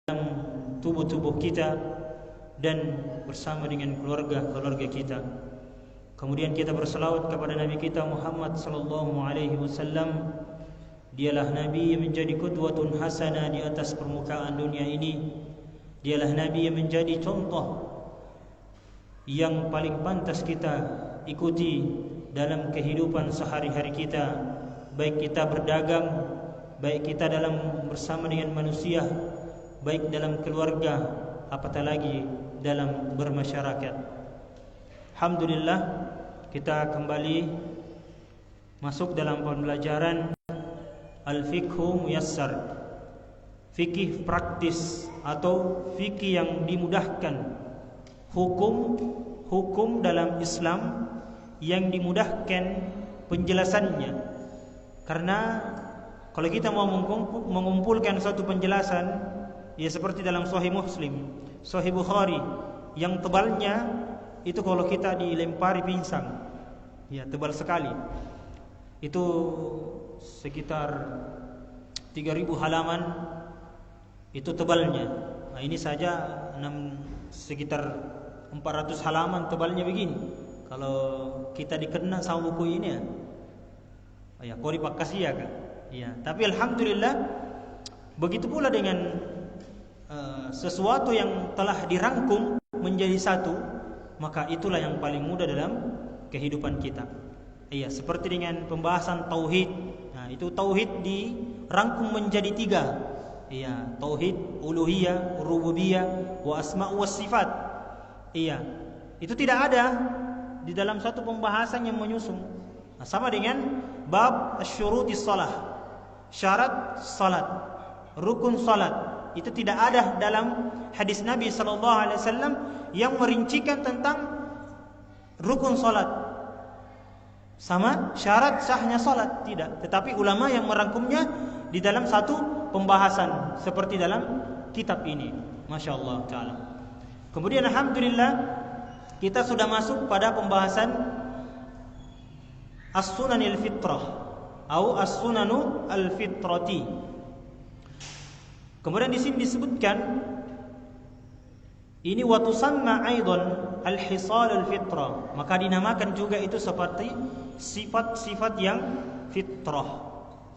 tubuh-tubuh kita dan bersama dengan keluarga-keluarga kita. Kemudian kita berselawat kepada Nabi kita Muhammad sallallahu alaihi wasallam. Dialah Nabi yang menjadi qudwatun hasanah di atas permukaan dunia ini. Dialah Nabi yang menjadi contoh yang paling pantas kita ikuti dalam kehidupan sehari-hari kita, baik kita berdagang, baik kita dalam bersama dengan manusia, baik dalam keluarga, apatah lagi dalam bermasyarakat. Alhamdulillah, kita kembali masuk dalam pembelajaran Al-Fiqhu Muyassar, fikih praktis atau fikih yang dimudahkan, hukum dalam Islam yang dimudahkan penjelasannya. Karena kalau kita mau mengumpulkan suatu penjelasan, ya seperti dalam Sahih Muslim, Sahih Bukhari, yang tebalnya itu kalau kita dilempari pinsang, ya tebal sekali. Itu sekitar 3000 halaman, itu tebalnya. Nah, ini saja sekitar 400 halaman tebalnya begini. Kalau kita dikena sama buku ini ya kori pakasih ya kan. Ya, tapi alhamdulillah begitu pula dengan sesuatu yang telah dirangkum menjadi satu, maka itulah yang paling mudah dalam kehidupan kita. Iya, seperti dengan pembahasan tauhid. Nah, itu tauhid dirangkum menjadi 3. Iya, tauhid uluhiyah, rububiyah, wa asma' wa sifat. Iya, itu tidak ada di dalam satu pembahasan yang menyusun. Nah, sama dengan bab asyurutis shalah, syarat salat, rukun salat. Itu tidak ada dalam hadis Nabi sallallahu alaihi wasallam yang merincikan tentang rukun salat sama syarat sahnya salat, tidak. Tetapi ulama yang merangkumnya di dalam satu pembahasan seperti dalam kitab ini. Masya Allah ta'ala. Kemudian alhamdulillah kita sudah masuk pada pembahasan as-sunanil fitrah atau as-sunanu al-fitrati. Kemudian di sini disebutkan ini wa tusamma aidan al-hisal al-fitrah, maka dinamakan juga itu seperti sifat-sifat yang fitrah.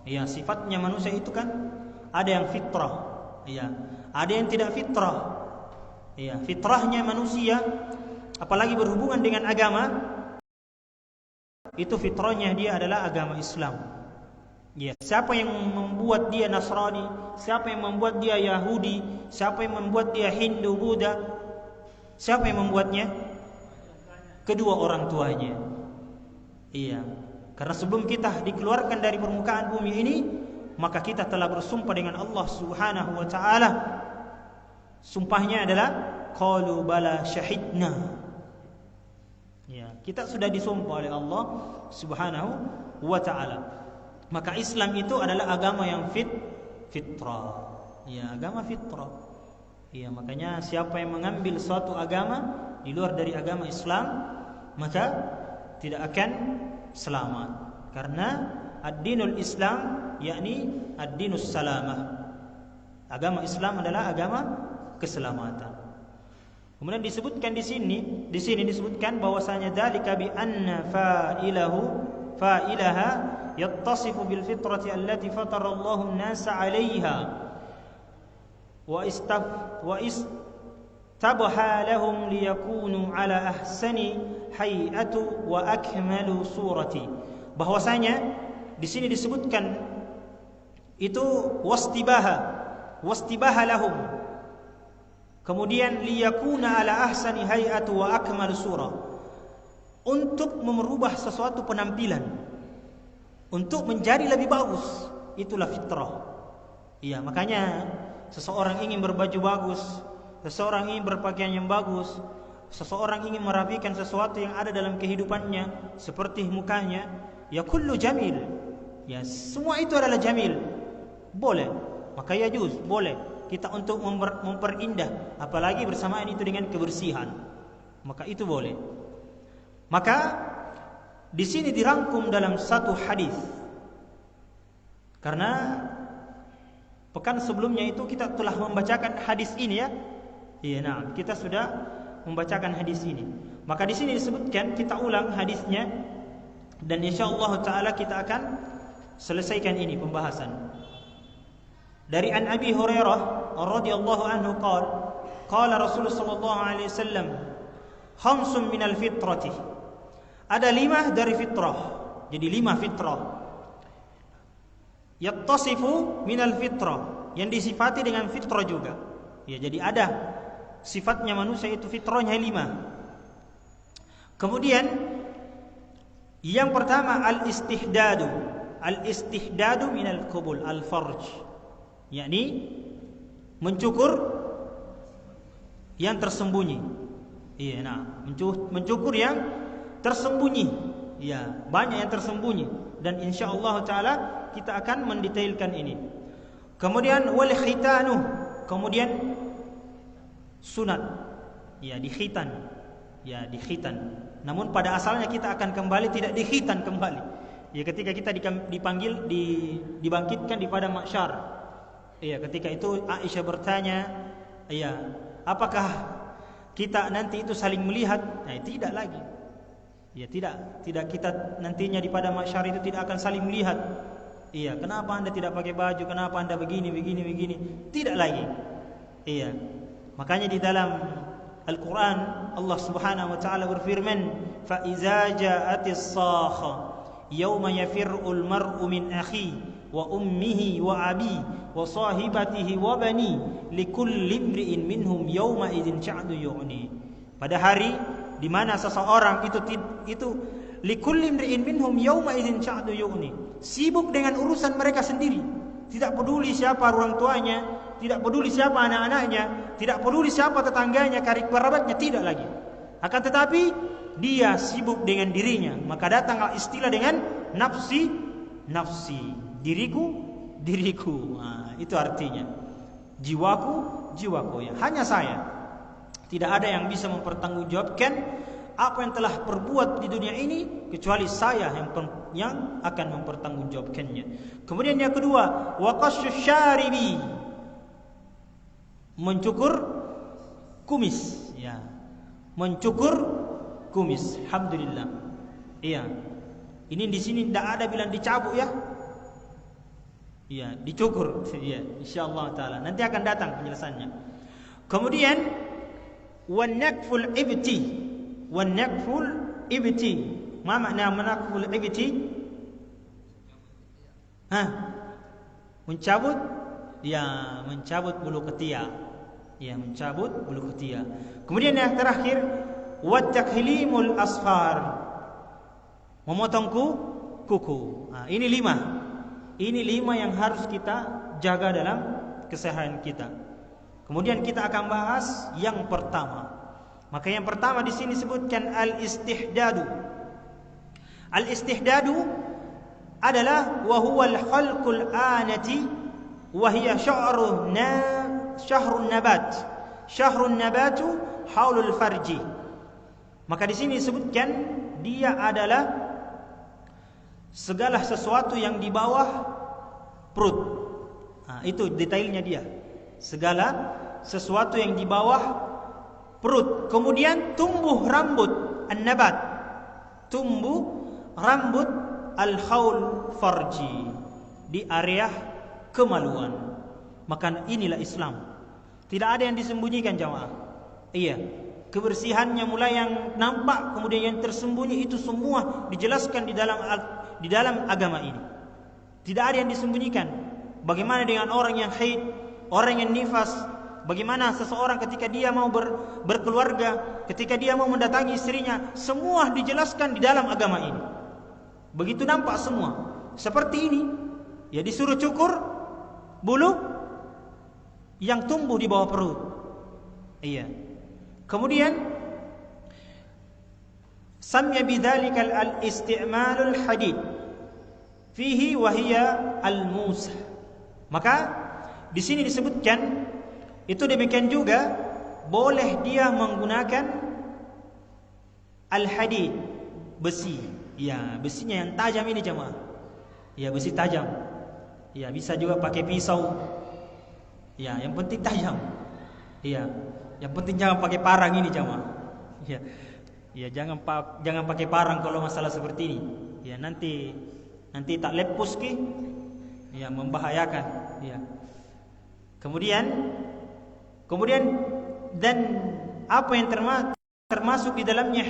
Ya, sifatnya manusia itu kan ada yang fitrah, ya, ada yang tidak fitrah. Ya, fitrahnya manusia apalagi berhubungan dengan agama, itu fitrahnya dia adalah agama Islam. Ya, siapa yang membuat dia Nasrani, siapa yang membuat dia Yahudi, siapa yang membuat dia Hindu, Buddha, siapa yang membuatnya? Kedua orang tuanya. Iya, karena sebelum kita dikeluarkan dari permukaan bumi ini, maka kita telah bersumpah dengan Allah Subhanahu wa ta'ala. Sumpahnya adalah qalu bala syahidna. Ya, kita sudah disumpah oleh Allah Subhanahu wa ta'ala. Maka Islam itu adalah agama yang fitrah. Ya, agama fitrah. Ya, makanya siapa yang mengambil suatu agama di luar dari agama Islam, maka tidak akan selamat. Karena ad-dinul Islam yakni ad-dinus salamah. Agama Islam adalah agama keselamatan. Kemudian disebutkan di sini disebutkan bahwasanya dzalika bi anna fa'ilaha yattasifu bil fitrati allati fatara Allahu an-nasa 'alayha wa istabha lahum liyakunu 'ala ahsani hay'atu wa akmalu surati. Bahwasanya di sini disebutkan itu wastibaha lahum, kemudian liyakuna 'ala ahsani hay'atu wa akmalu surah, untuk merubah sesuatu penampilan untuk menjadi lebih bagus. Itulah fitrah. Iya, makanya seseorang ingin berbaju bagus, seseorang ingin berpakaian yang bagus, seseorang ingin merapikan sesuatu yang ada dalam kehidupannya seperti mukanya, ya kullu jamil. Ya, semua itu adalah jamil. Boleh. Maka ya juz, boleh kita untuk memperindah, apalagi bersamaan itu dengan kebersihan. Maka itu boleh. Maka di sini dirangkum dalam satu hadis. Karena Pekan sebelumnya itu kita telah membacakan hadis ini ya. Iya, nah, kita sudah membacakan hadis ini. Maka di sini disebutkan, kita ulang hadisnya dan insyaallah taala kita akan selesaikan ini pembahasan. Dari An Abi Hurairah radhiyallahu anhu qala Rasulullah sallallahu alaihi wasallam, khamsun minal fitrati. Ada 5 dari fitrah. Jadi 5 fitrah. Yattasifu minal fitrah, yang disifati dengan fitrah juga. Ya, jadi ada sifatnya manusia itu fitrahnya 5. Kemudian yang pertama al-istihdadu. Al-istihdadu minal qubul al-farj, yakni mencukur yang tersembunyi. Iya, nah, mencukur yang tersembunyi. Ya, banyak yang tersembunyi dan insyaallah taala kita akan mendetailkan ini. Kemudian wal khitanu, kemudian sunat. Ya, dikhitan. Ya, dikhitan. Namun pada asalnya kita akan kembali tidak dikhitan kembali. Ya, ketika kita dipanggil dibangkitkan di padang mahsyar. Ya, ketika itu Aisyah bertanya, ya, apakah kita nanti itu saling melihat? Nah, tidak lagi. Ya, tidak kita nantinya di padang mahsyar itu tidak akan saling melihat. Iya, kenapa Anda tidak pakai baju? Kenapa Anda begini? Tidak lagi. Iya. Makanya di dalam Al-Qur'an Allah Subhanahu wa taala berfirman, "Fa iza ja'atis sakha yauma yafirrul mar'u min akhi wa ummihi wa abi wa sahibatihi wa bani likulli imri'in minhum yauma idzin sha'nu yughni." Pada hari di mana seseorang itu likulli imri'in minhum yauma idzin sha'nu yughni, sibuk dengan urusan mereka sendiri, tidak peduli siapa orang tuanya, tidak peduli siapa anak-anaknya, tidak peduli siapa tetangganya, karib kerabatnya, tidak lagi. Akan tetapi dia sibuk dengan dirinya, maka datanglah istilah dengan nafsi, diriku. Nah, itu artinya jiwaku, ya, hanya saya. Tidak ada yang bisa mempertanggungjawabkan apa yang telah perbuat di dunia ini kecuali saya yang akan mempertanggungjawabkannya. Kemudian yang kedua, waqasy syaribi, mencukur kumis, ya. Mencukur kumis. Alhamdulillah. Iya. Ini di sini tidak ada bilang dicabut ya. Iya, dicukur. Iya, insyaallah taala. Nanti akan datang penjelasannya. Kemudian wan nakful ibti. Ma makna manakful ibti? Mencabut? Ya, mencabut bulu ketiak. Ya, mencabut bulu ketiak. Kemudian yang terakhir, wat takhilimul asfar. Memotong kuku. Nah, ini 5. Ini 5 yang harus kita jaga dalam kesehatan kita. Kemudian kita akan bahas yang pertama. Maka yang pertama di sini disebutkan al-istihdadu. Al-istihdadu adalah wa huwa al-khalqul anati wa hiya syahrun nabat. Syahrun nabatu haulul farji. Maka di sini disebutkan dia adalah segala sesuatu yang di bawah perut. Nah, itu detailnya dia. Segala sesuatu yang di bawah perut. Kemudian tumbuh rambut, an-nabat. Tumbuh rambut al-haul farji, di area kemaluan. Maka inilah Islam. Tidak ada yang disembunyikan jamaah. Iya. Kebersihannya mulai yang nampak kemudian yang tersembunyi itu semua dijelaskan di dalam agama ini. Tidak ada yang disembunyikan. Bagaimana dengan orang yang haid, orang yang nifas, bagaimana seseorang ketika dia mau berkeluarga, ketika dia mau mendatangi istrinya, semua dijelaskan di dalam agama ini. Begitu nampak semua. Seperti ini, ya disuruh cukur bulu yang tumbuh di bawah perut. Iya. Kemudian samya bidzalikal al-isti'malul hadid fihi wa hiya al-musah. Maka di sini disebutkan itu demikian juga boleh dia menggunakan al-hadid, besi. Ya, besinya yang tajam ini jemaah. Ya, besi tajam. Ya, bisa juga pakai pisau. Ya, yang penting tajam. Iya. Yang penting jangan pakai parang ini jamaah. Iya. Ya, jangan pakai parang kalau masalah seperti ini. Ya, nanti tak lepus ki. Ya, membahayakan. Ya. Kemudian dan apa yang termasuk di dalamnya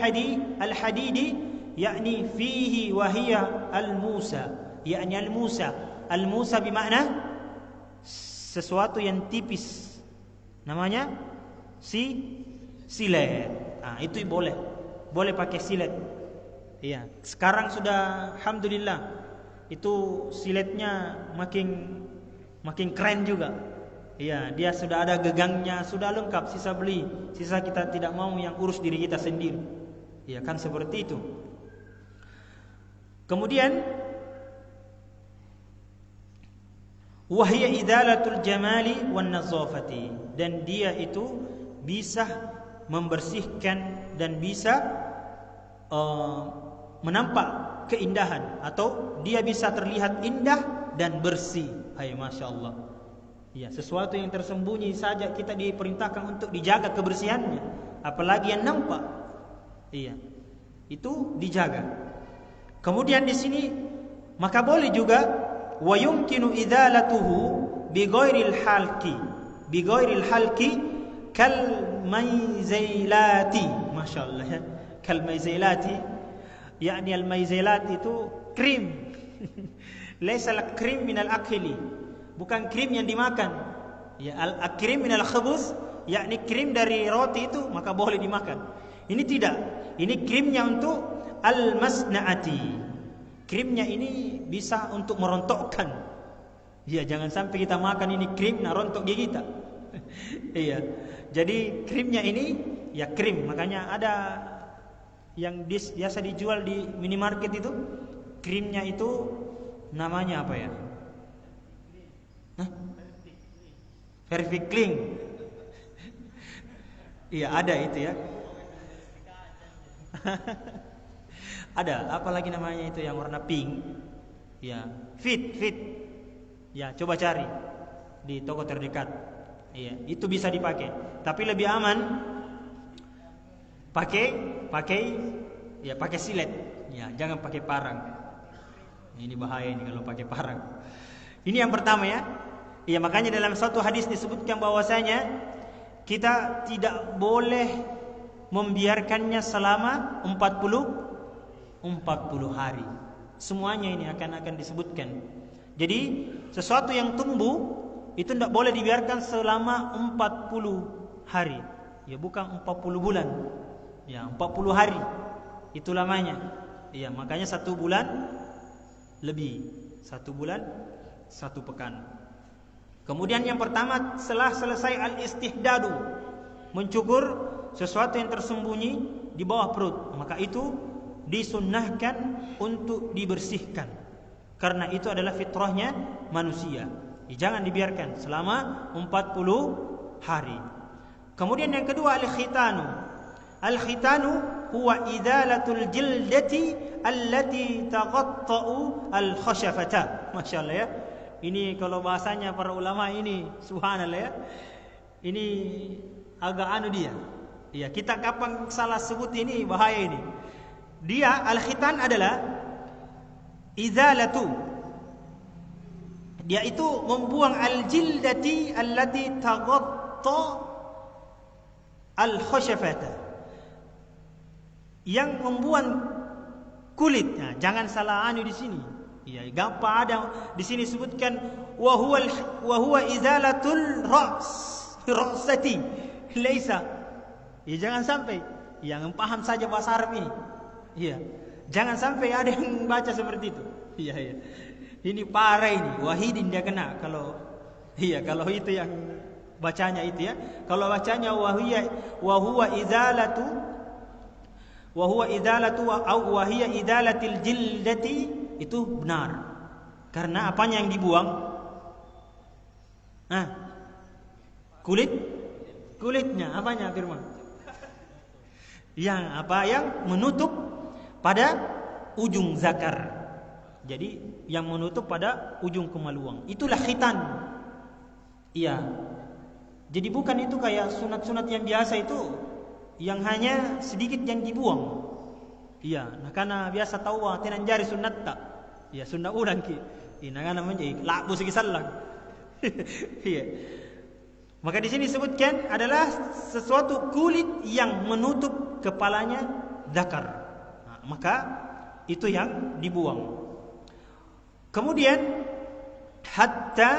al-hadidi, yakni fihi wa hiya al-musa, yakni al-musa bermakna sesuatu yang tipis, namanya silet. Itu boleh pakai silet. Iya, sekarang sudah alhamdulillah itu siletnya makin keren juga. Iya, dia sudah ada gegangnya, sudah lengkap, sisa beli. Sisa kita tidak mau yang urus diri kita sendiri. Iya kan seperti itu. Kemudian wahya idalatul jamali wan nazafati, dan dia itu bisa membersihkan dan bisa menampak keindahan, atau dia bisa terlihat indah dan bersih. Hai Masya Allah. Ya, sesuatu yang tersembunyi saja kita diperintahkan untuk dijaga kebersihannya, apalagi yang nampak. Iya, itu dijaga. Kemudian di sini maka boleh juga wa yumkinu idalatuhu bi ghairil halqi kal mayzailati. Masyaallah ya. Kal mayzailati, yakni al mayzailat itu krim. Laisa al krim min al akli, bukan krim yang dimakan. Ya, al krim min al khabuz, yakni krim dari roti itu maka boleh dimakan. Ini tidak. Ini krimnya untuk al masnaati. Krimnya ini bisa untuk merontokkan. Ya, jangan sampai kita makan ini krim nah rontok gigi kita. Iya. Jadi krimnya ini ya krim, makanya ada yang biasa dijual di minimarket itu, krimnya itu namanya apa ya? Perfect Clean. Iya, ada itu ya. Ada, apalagi namanya itu yang warna pink. Ya, fit. Ya, coba cari di toko terdekat. Iya, itu bisa dipakai. Tapi lebih aman pakai silet. Ya, jangan pakai parang. Ini bahaya ini kalau pakai parang. Ini yang pertama ya. Iya, makanya dalam satu hadis disebutkan bahwasanya kita tidak boleh membiarkannya selama 40 hari. Semuanya ini akan disebutkan. Jadi sesuatu yang tumbuh itu tidak boleh dibiarkan selama 40 hari. Ya, bukan 40 bulan. Ya, 40 hari. Itu lamanya. Ya, makanya 1 bulan lebih. 1 bulan 1 pekan. Kemudian yang pertama, setelah selesai al-istihdadu, mencukur sesuatu yang tersembunyi di bawah perut, maka itu disunnahkan untuk dibersihkan, karena itu adalah fitrahnya manusia. Jangan dibiarkan selama 40 hari. Kemudian yang kedua, al-khitanu huwa idalatul jildati allati taghatta'u al-khashafata. Masyaallah ya. Ini kalau bahasanya para ulama ini subhanallah ya. Ini agak dia. Ya, kita kapan salah sebut ini bahaya ini. Dia al-khitan adalah izalatu. Dia itu membuang al-jildati allati taghatta al-khashafata. Yang membuang kulit. Nah, jangan salah di sini. Ya, gampang ada di sini sebutkan wa huwa izalatul ra'sati laisa. Ya, jangan sampai yang paham saja bahasa Arab ini. Iya. Jangan sampai ada yang baca seperti itu. Iya. Ini parah ini. Wahidin dia kena kalau itu yang bacanya itu ya. Kalau bacanya wa huwa izalatu au wa hiya idalatil jildati, itu benar. Karena apanya yang dibuang? Kulitnya apanya firman? Yang menutup pada ujung zakar. Jadi yang menutup pada ujung kemaluan. Itulah khitan. Iya. Jadi bukan itu kayak sunat-sunat yang biasa itu yang hanya sedikit yang dibuang. Iya, nah karena biasa tahu tenan jari sunat tak. Iya, sunat urang ki. Ina kana menjadi labu segi salang. Iya. Maka di sini disebutkan adalah sesuatu kulit yang menutup kepalanya zakar. Nah, maka itu yang dibuang. Kemudian hatta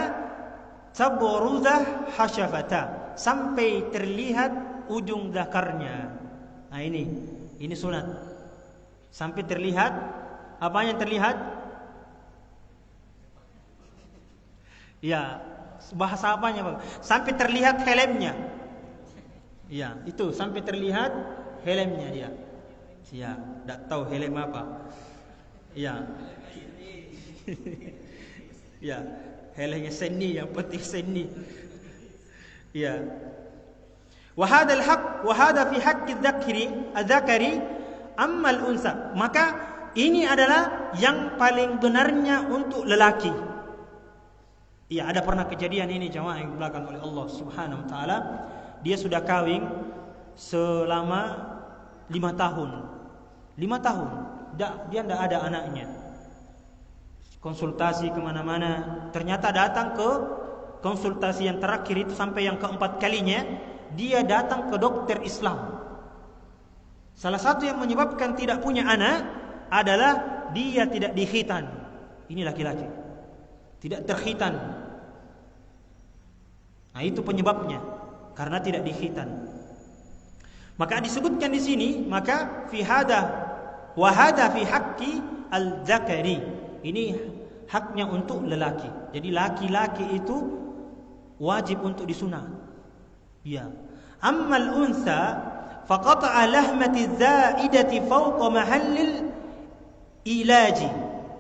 tabruzah hasyafata, sampai terlihat ujung zakarnya. Nah ini sunat. Sampai terlihat, apa yang terlihat? Ya, bahasa apanya Bang? Sampai terlihat helmnya. Ya, itu sampai terlihat helmnya dia. Ya, tidak tahu helm apa. Ya. Ya, helmnya seni, yang penting seni. Ya. Wa hadzal haqq wa hadza fi haqqi dzakari amma al-unsa. Maka ini adalah yang paling benarnya untuk lelaki. Iya, ada pernah kejadian ini jamaah yang belakang oleh Allah Subhanahu wa taala. Dia sudah kawin selama 5 tahun. 5 tahun. Dia tidak ada anaknya. Konsultasi kemana-mana. Ternyata datang ke konsultasi yang terakhir itu sampai yang keempat kalinya. Dia datang ke dokter Islam. Salah satu yang menyebabkan tidak punya anak adalah dia tidak dikhitan. Ini laki-laki. Tidak terkhitan. Nah, itu penyebabnya karena tidak dikhitan. Maka disebutkan di sini, maka fi hada wa hada fi haqqi al-zakari. Ini haknya untuk lelaki. Jadi laki-laki itu wajib untuk disunat. Ya. Ammal unsa faqata'a lahmati zaidati fawqa mahallil ilaji.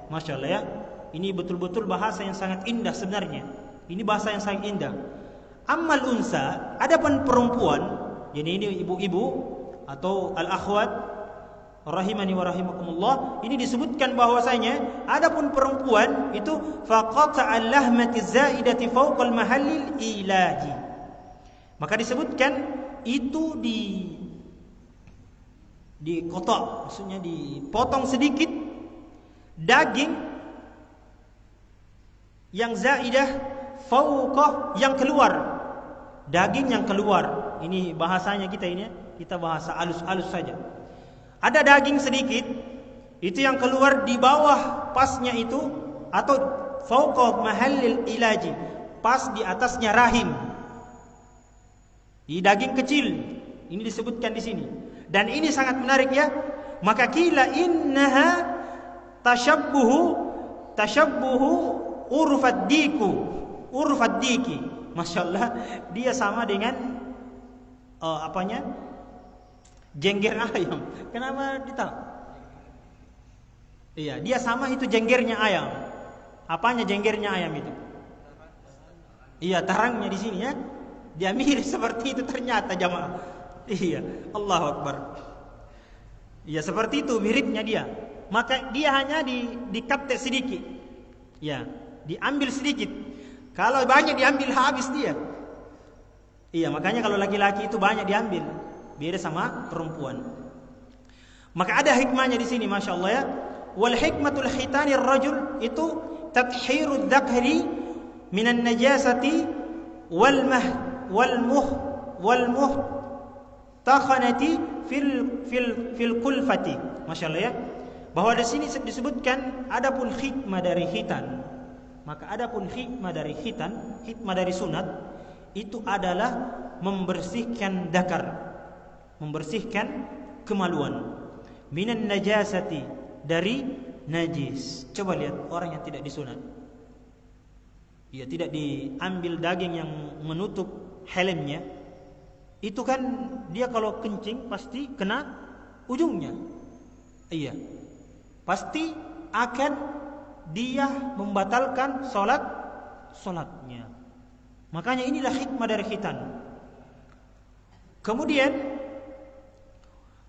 Masyaallah ya. Ini betul-betul bahasa yang sangat indah sebenarnya. Ini bahasa yang sangat indah. Ammal unsa, adapun perempuan, jadi ini ibu-ibu atau al-akhwat rahimani wa rahimakumullah, ini disebutkan bahwasanya adapun perempuan itu faqata al-lahmati zaidati fawqa al-mahallil ilaji. Maka disebutkan itu dikotak, maksudnya dipotong sedikit daging yang zaidah fauqah, yang keluar, daging yang keluar. Ini bahasanya kita ini, kita bahasa alus-alus saja. Ada daging sedikit, itu yang keluar di bawah pasnya itu, atau fauqah mahallil ilaji, pas di atasnya rahim. Di daging kecil, ini disebutkan di sini. Dan ini sangat menarik ya. Maka kila innaha tashabbuhu urfad diki. Masyaallah, dia sama dengan jengger ayam. Kenapa ditahu? Iya, dia sama itu jenggernya ayam. Apanya jenggernya ayam itu? Iya, tarangnya di sini ya. Dia mirip seperti itu ternyata jamaah. Iya, Allahu Akbar. Iya, seperti itu miripnya dia. Maka dia hanya dikatek sedikit. Ya, diambil sedikit. Kalau banyak diambil habis dia. Iya, makanya kalau laki-laki itu banyak diambil, beda sama perempuan. Maka ada hikmahnya di sini, masya Allah ya. Wal hikmatul khitanir rajul itu tathhirud dzakari minan najasati wal muhtakhanati fil kulfati. Masya Allah ya. Bahwa di sini disebutkan adapun hikmah dari khitan. Maka adapun hikmah dari khitan, hikmah dari sunat itu adalah membersihkan dzakar, membersihkan kemaluan, minan najasati, dari najis. Coba lihat orang yang tidak disunat. Ya, tidak diambil daging yang menutup helmnya. Itu kan dia kalau kencing pasti kena ujungnya. Iya. Pasti akan dia membatalkan solatnya. Makanya inilah hikmah dari khitan. Kemudian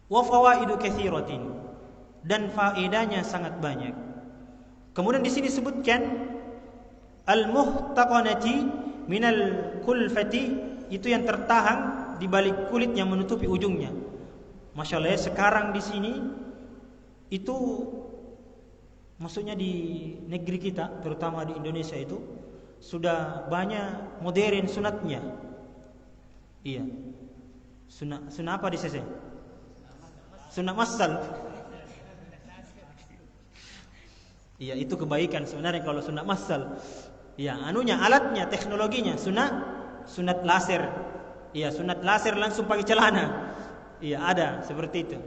wa fawaidu katsiratin, dan faedahnya sangat banyak. Kemudian di sini disebutkan al-muhtaqanati minal kulfati itu yang tertahan di balik kulit yang menutupi ujungnya. Masya Allah, sekarang di sini itu, maksudnya di negeri kita, terutama di Indonesia itu sudah banyak modern sunatnya. Iya. Sunat apa di CC? Sunat massal. Iya, itu kebaikan sebenarnya kalau sunat massal. Iya, anunya, alatnya, teknologinya, sunat laser. Iya, sunat laser langsung pakai celana. Iya, ada seperti itu.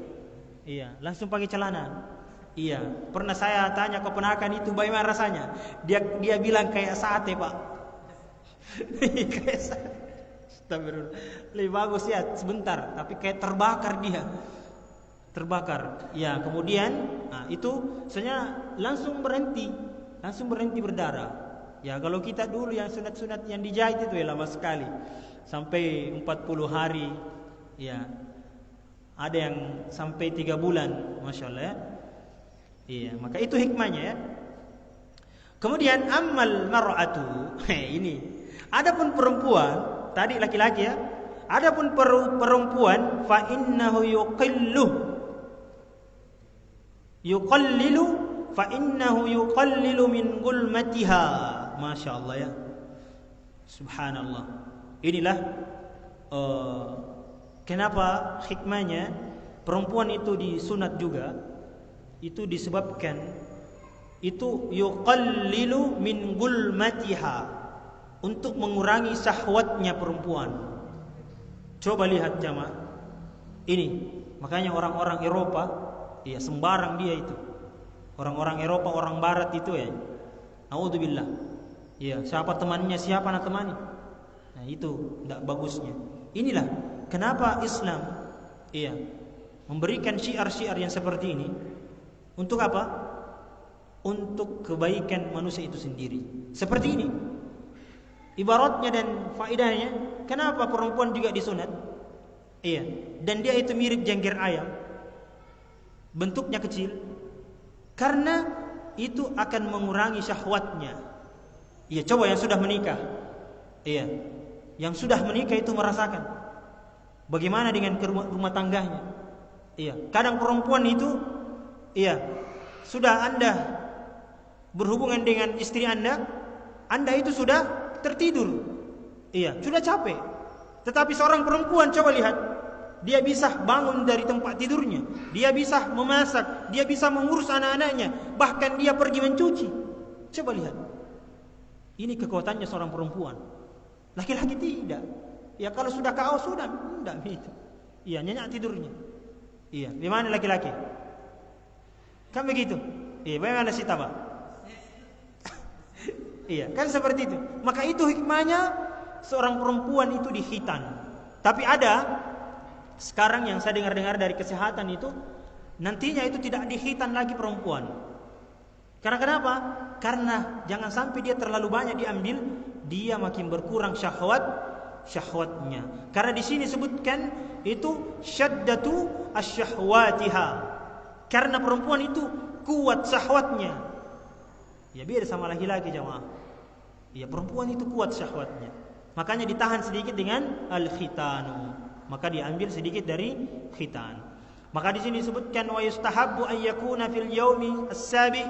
Iya, langsung pakai celana. Iya, pernah saya tanya ke ponakan itu bagaimana rasanya. Dia bilang kayak sate, Pak. Kayak sate. Astagfirullah. Lebih bagus ya sebentar, tapi kayak terbakar dia. Terbakar. Ya, kemudian itu sebenarnya langsung berhenti berdarah. Ya, kalau kita dulu yang sunat-sunat yang dijahit itu ya lama sekali. Sampai 40 hari. Ya. Ada yang sampai 3 bulan, Masya Allah ya. Iya, maka itu hikmahnya ya. Kemudian ammal mar'atu. Ini. Adapun perempuan, tadi laki-laki ya. Adapun perempuan fa innahu yuqallilu fa innahu yuqallilu min gulmatiha. Masya Allah ya. Subhanallah. Inilah kenapa hikmahnya perempuan itu disunat juga. Itu disebabkan itu yuqallilu min gulmatiha, untuk mengurangi syahwatnya perempuan. Coba lihat jamaah. Ini makanya orang-orang Eropa, ya sembarang dia itu. Orang-orang Eropa, orang barat itu ya. Naudzubillah. Ya, siapa temannya, siapa nak temani. Nah, itu tidak bagusnya. Inilah kenapa Islam memberikan syiar-syiar yang seperti ini. Untuk apa? Untuk kebaikan manusia itu sendiri. Seperti ini. Ibaratnya dan faedahnya, kenapa perempuan juga disunat? Iya, dan dia itu mirip jengger ayam. Bentuknya kecil. Karena itu akan mengurangi syahwatnya. Iya, coba yang sudah menikah. Iya. Yang sudah menikah itu merasakan bagaimana dengan rumah tangganya. Iya, kadang perempuan itu sudah Anda berhubungan dengan istri Anda itu sudah tertidur. Iya, sudah capek. Tetapi seorang perempuan, coba lihat, dia bisa bangun dari tempat tidurnya, dia bisa memasak, dia bisa mengurus anak-anaknya, bahkan dia pergi mencuci. Coba lihat. Ini kekuatannya seorang perempuan. Laki-laki tidak. Ya kalau sudah kau sudah tidak begitu. Iya, nyenyak tidurnya. Iya, gimana laki-laki? Kan begitu. Iya, bagaimana sih Pak? Iya, kan seperti itu. Maka itu hikmahnya seorang perempuan itu dikhitan. Tapi ada sekarang yang saya dengar-dengar dari kesehatan itu, nantinya itu tidak dikhitan lagi perempuan. Karena kenapa? Karena jangan sampai dia terlalu banyak diambil, dia makin berkurang syahwatnya. Karena di sini sebutkan itu syaddatu asyahwatiha. Karena perempuan itu kuat syahwatnya. Ya beda sama laki-laki jamaah. Ya perempuan itu kuat syahwatnya. Makanya ditahan sedikit dengan al-khitanu. Maka diambil sedikit dari khitan. Maka di sini disebutkan wa yustahabbu an yakuna fil yaumi as-sabi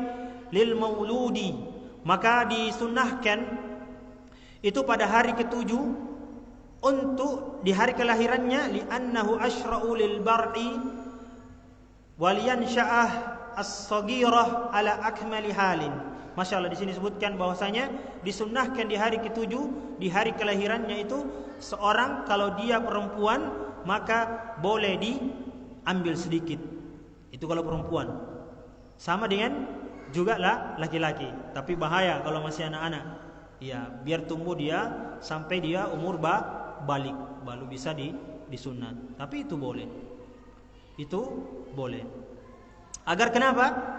lil mauludi. Maka disunnahkan itu pada hari ketujuh untuk di hari kelahirannya, li'annahu asyra'u lil bar'i waliyansha'ah as-saghirah ala akmali halin. Masya Allah, di sini disebutkan bahwasanya disunnahkan di hari ketujuh, di hari kelahirannya itu seorang kalau dia perempuan maka boleh diambil sedikit. Itu kalau perempuan. Sama dengan juga lah laki-laki, tapi bahaya kalau masih anak-anak. Ya, biar tumbuh dia sampai dia umur balik baru bisa disunat. Tapi itu boleh. Itu boleh. Agar kenapa?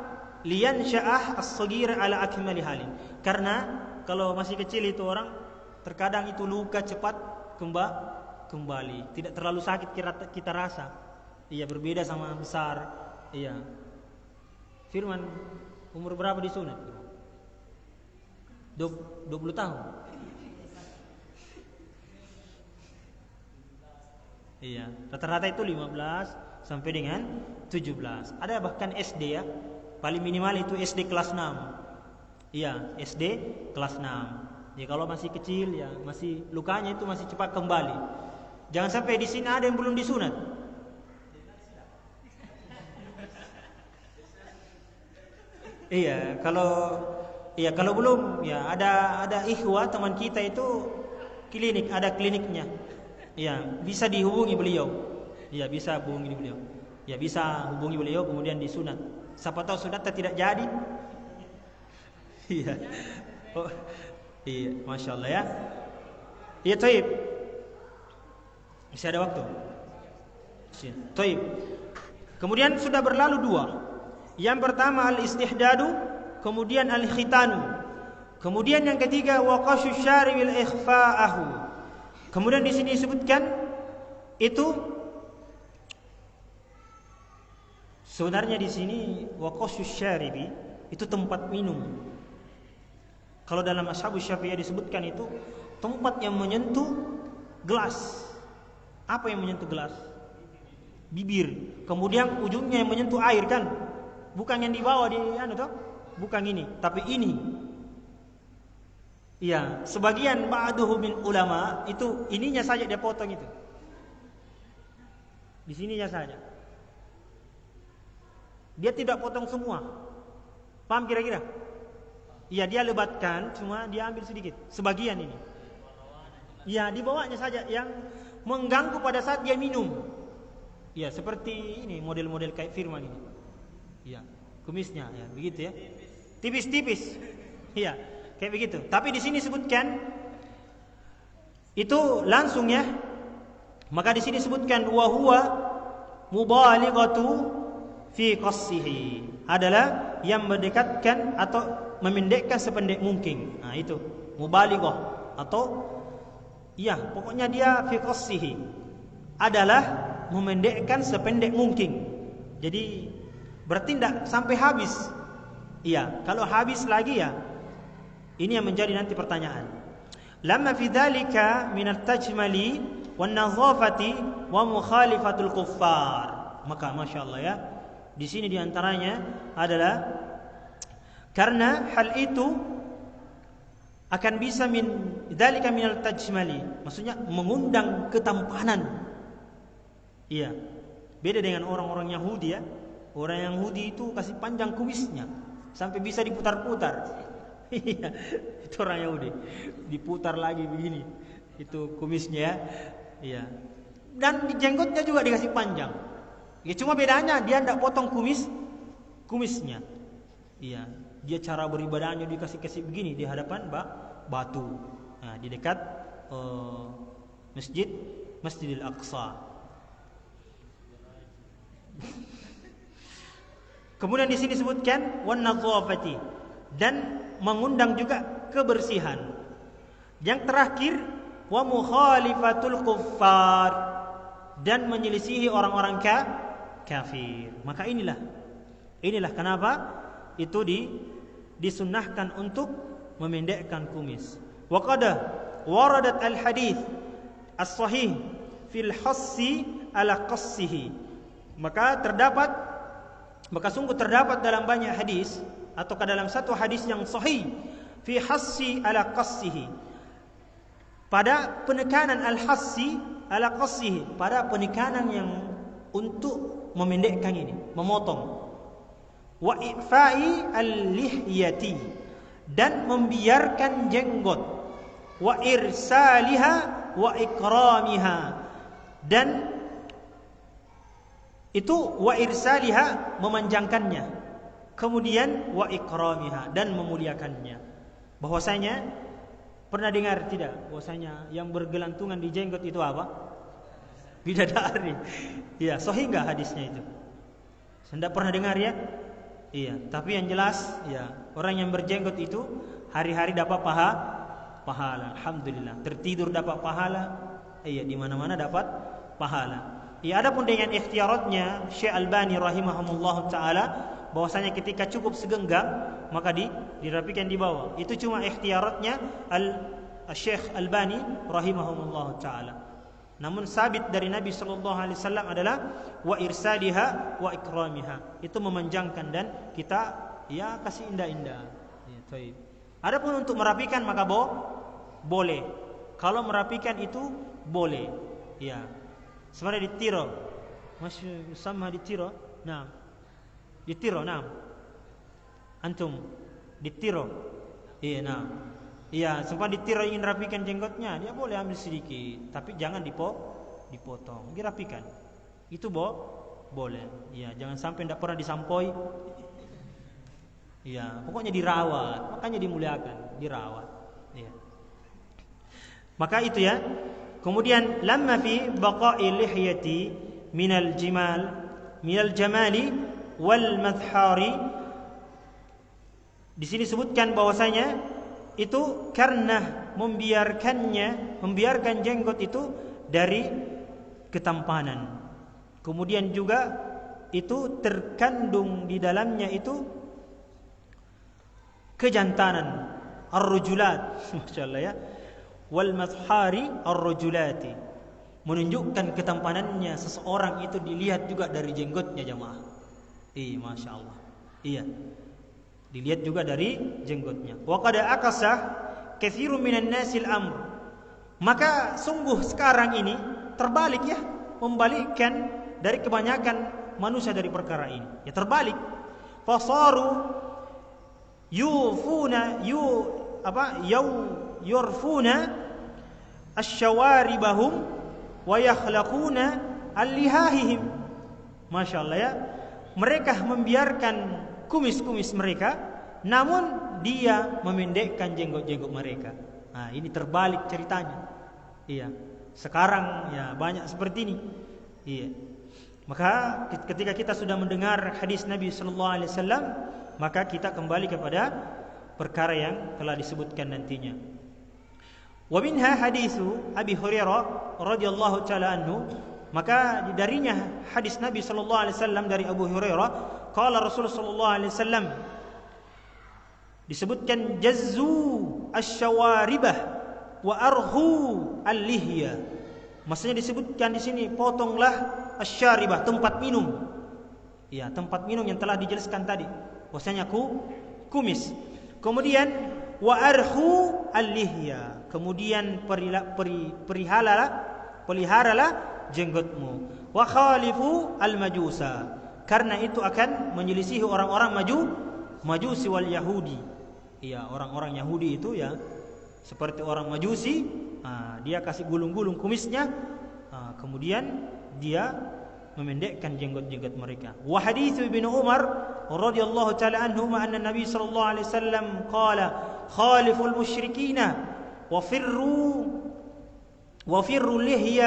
Lian sya'ah as-saghir ala akmali halin. Karena kalau masih kecil itu orang terkadang itu luka cepat kembali. Tidak terlalu sakit kita rasa. Iya, berbeda sama besar. Iya. Firman umur berapa disunat? 20 tahun. Iya, rata-rata itu 15 sampai dengan 17. Ada bahkan SD ya. Paling minimal itu SD kelas 6. Iya, SD kelas 6. Ya kalau masih kecil ya masih lukanya itu masih cepat kembali. Jangan sampai di sini ada yang belum disunat. Iya, kalau belum ya ada ikhwah teman kita itu klinik, ada kliniknya. Iya, bisa dihubungi beliau. Iya, bisa hubungi beliau. Ya bisa hubungi beliau kemudian disunat. Siapa tahu sunatnya tidak jadi. Iya. Oh, iya, masya Allah ya. Iya, taib. Masih ada waktu. Taib. Kemudian sudah berlalu 2. Yang pertama al-istihdadu, kemudian al-khitanu. Kemudian yang ketiga waqashu syaribil ikhfa'ahu. Kemudian di sini disebutkan itu sebenarnya di sini waqashu syaribi itu tempat minum. Kalau dalam Ashabus Syafi'iyah disebutkan itu tempat yang menyentuh gelas. Apa yang menyentuh gelas? Bibir. Kemudian ujungnya yang menyentuh air kan? Bukan yang dibawa di bukan ini, tapi ini. Iya, sebagian ba'duhu min ulama itu ininya saja dia potong itu. Di sininya saja. Dia tidak potong semua. Paham kira-kira? Iya, dia lebatkan, cuma dia ambil sedikit. Sebagian ini. Iya, dibawanya saja yang mengganggu pada saat dia minum. Iya, seperti ini model-model kayak Firman ini. Iya, kumisnya ya, begitu ya. Tipis-tipis. Iya, kayak begitu. Tapi di sini sebutkan itu langsung ya. Maka di sini sebutkan wa huwa mubalighatu fi qassihi. Adalah yang mendekatkan atau memendekkan sependek mungkin. Nah, itu mubalighah atau ya, pokoknya dia fi qassihi adalah memendekkan sependek mungkin. Jadi bertindak sampai habis. Iya, kalau habis lagi ya ini yang menjadi nanti pertanyaan. Lamma fi dzalika min at-tajmali wan nadhafati wa mukhalifatul kuffar. Maka masyaallah ya, di sini diantaranya adalah karena hal itu akan bisa min dzalika min at-tajmali, maksudnya mengundang ketampanan. Iya. Beda dengan orang-orang Yahudi ya. Orang Yahudi itu kasih panjang kumisnya sampai bisa diputar-putar. Iya, itu orang Yahudi. Diputar lagi begini. Itu kumisnya. Iya. Dan di jenggotnya juga dikasih panjang. Ya cuma bedanya dia tidak potong kumisnya. Iya, dia cara beribadahnya dikasih begini di hadapan batu. Nah, di dekat Masjidil Aqsa. Kemudian di sini disebutkan wan nadhafati dan mengundang juga kebersihan. Yang terakhir wa mukhalifatul kuffar dan menyelisihi orang-orang kafir. Maka inilah kenapa itu disunnahkan untuk memendekkan kumis. Wa qad waradat al hadits as-sahih fil hassi ala qassihi. Maka sungguh terdapat dalam banyak hadis atau dalam satu hadis yang sahih fi hassi ala qassihi, pada penekanan al-hassi ala qassihi, pada penekanan yang untuk memendekkan ini, memotong. Wa ifai al-lihyati, dan membiarkan jenggot. Wa irsaliha wa ikramiha, dan itu wa irsaliha memanjangkannya, kemudian wa ikramiha dan memuliakannya. Bahwasanya pernah dengar tidak bahwasanya yang bergelantungan di jenggot itu apa? Bidadari. Iya, sahih enggak hadisnya itu? Saya tidak pernah dengar ya. Iya, tapi yang jelas ya, orang yang berjenggot itu hari-hari dapat pahala. Alhamdulillah. Tertidur dapat pahala. Iya, di mana-mana dapat pahala. Ya, adapun dengan ikhtiaratnya Syekh Albani rahimahumullah taala, bahwasanya ketika cukup segenggam maka dirapikan di bawah. Itu cuma ikhtiaratnya Syekh Albani rahimahumullah taala. Namun sabit dari Nabi sallallahu alaihi wasallam adalah wa irsadiha wa ikramiha. Itu memanjangkan dan kita ya kasih indah-indah. Ya, baik. Adapun untuk merapikan maka boleh. Kalau merapikan itu boleh. Ya. Sebenarnya ditiro. Masih sama ditiro. Nah. Ditiro, nah. Antum ditiro. Iya, nah. Iya, sempat ditiro ingin rapikan jenggotnya, dia boleh ambil sedikit, tapi jangan dipotong, dirapikan. Itu boleh. Iya, jangan sampai tidak pernah disampoi. Iya, pokoknya dirawat, makanya dimuliakan, dirawat. Iya. Maka itu ya. Kemudian lamma fi baqa'i lihyati minal jamali wal madhari. Di sini sebutkan bahwasanya itu karena membiarkan jenggot itu dari ketampanan. Kemudian juga itu terkandung di dalamnya itu kejantanan, ar-rujulat, masyaallah ya. Wal madhari ar-rujulati, menunjukkan ketampanannya seseorang itu dilihat juga dari jenggotnya jamaah. Masyaallah. Iya. Dilihat juga dari jenggotnya. Wa qad akasa katsirun minan nasil amr. Maka sungguh sekarang ini terbalik ya, membalikkan dari kebanyakan manusia dari perkara ini. Ya terbalik. Fasaru yurfuna asyawaribahum wa yakhlaquna allihahihim. Masyaallah ya. Mereka membiarkan kumis-kumis mereka, namun dia memendekkan jenggot-jenggot mereka. Nah, ini terbalik ceritanya. Iya. Sekarang ya banyak seperti ini. Iya. Maka ketika kita sudah mendengar hadis Nabi sallallahu alaihi wasallam, maka kita kembali kepada perkara yang telah disebutkan nantinya. Wa minha haditsu Abi Hurairah radhiyallahu taala anhu, maka darinya hadis Nabi sallallahu alaihi wasallam dari Abu Hurairah, qala Rasulullah sallallahu alaihi wasallam, disebutkan jazzu asyawaribah wa arhu al-lihya. Maksudnya disebutkan di sini potonglah asyaribah, tempat minum. Ya, tempat minum yang telah dijelaskan tadi. Bahwasanya kumis. Kemudian wa arhu al-lihya. Kemudian peliharalah jenggotmu. Wa khalifu al-majusa. Karena itu akan menyelisihi orang-orang Majusi wal Yahudi. Iya, orang-orang Yahudi itu ya seperti orang Majusi, dia kasih gulung-gulung kumisnya, kemudian dia memendekkan jenggot-jenggot mereka. Wa hadits Ibnu Umar radhiyallahu taala anhu anna Nabi sallallahu alaihi wasallam qala khaliful musyrikina wa firru lihya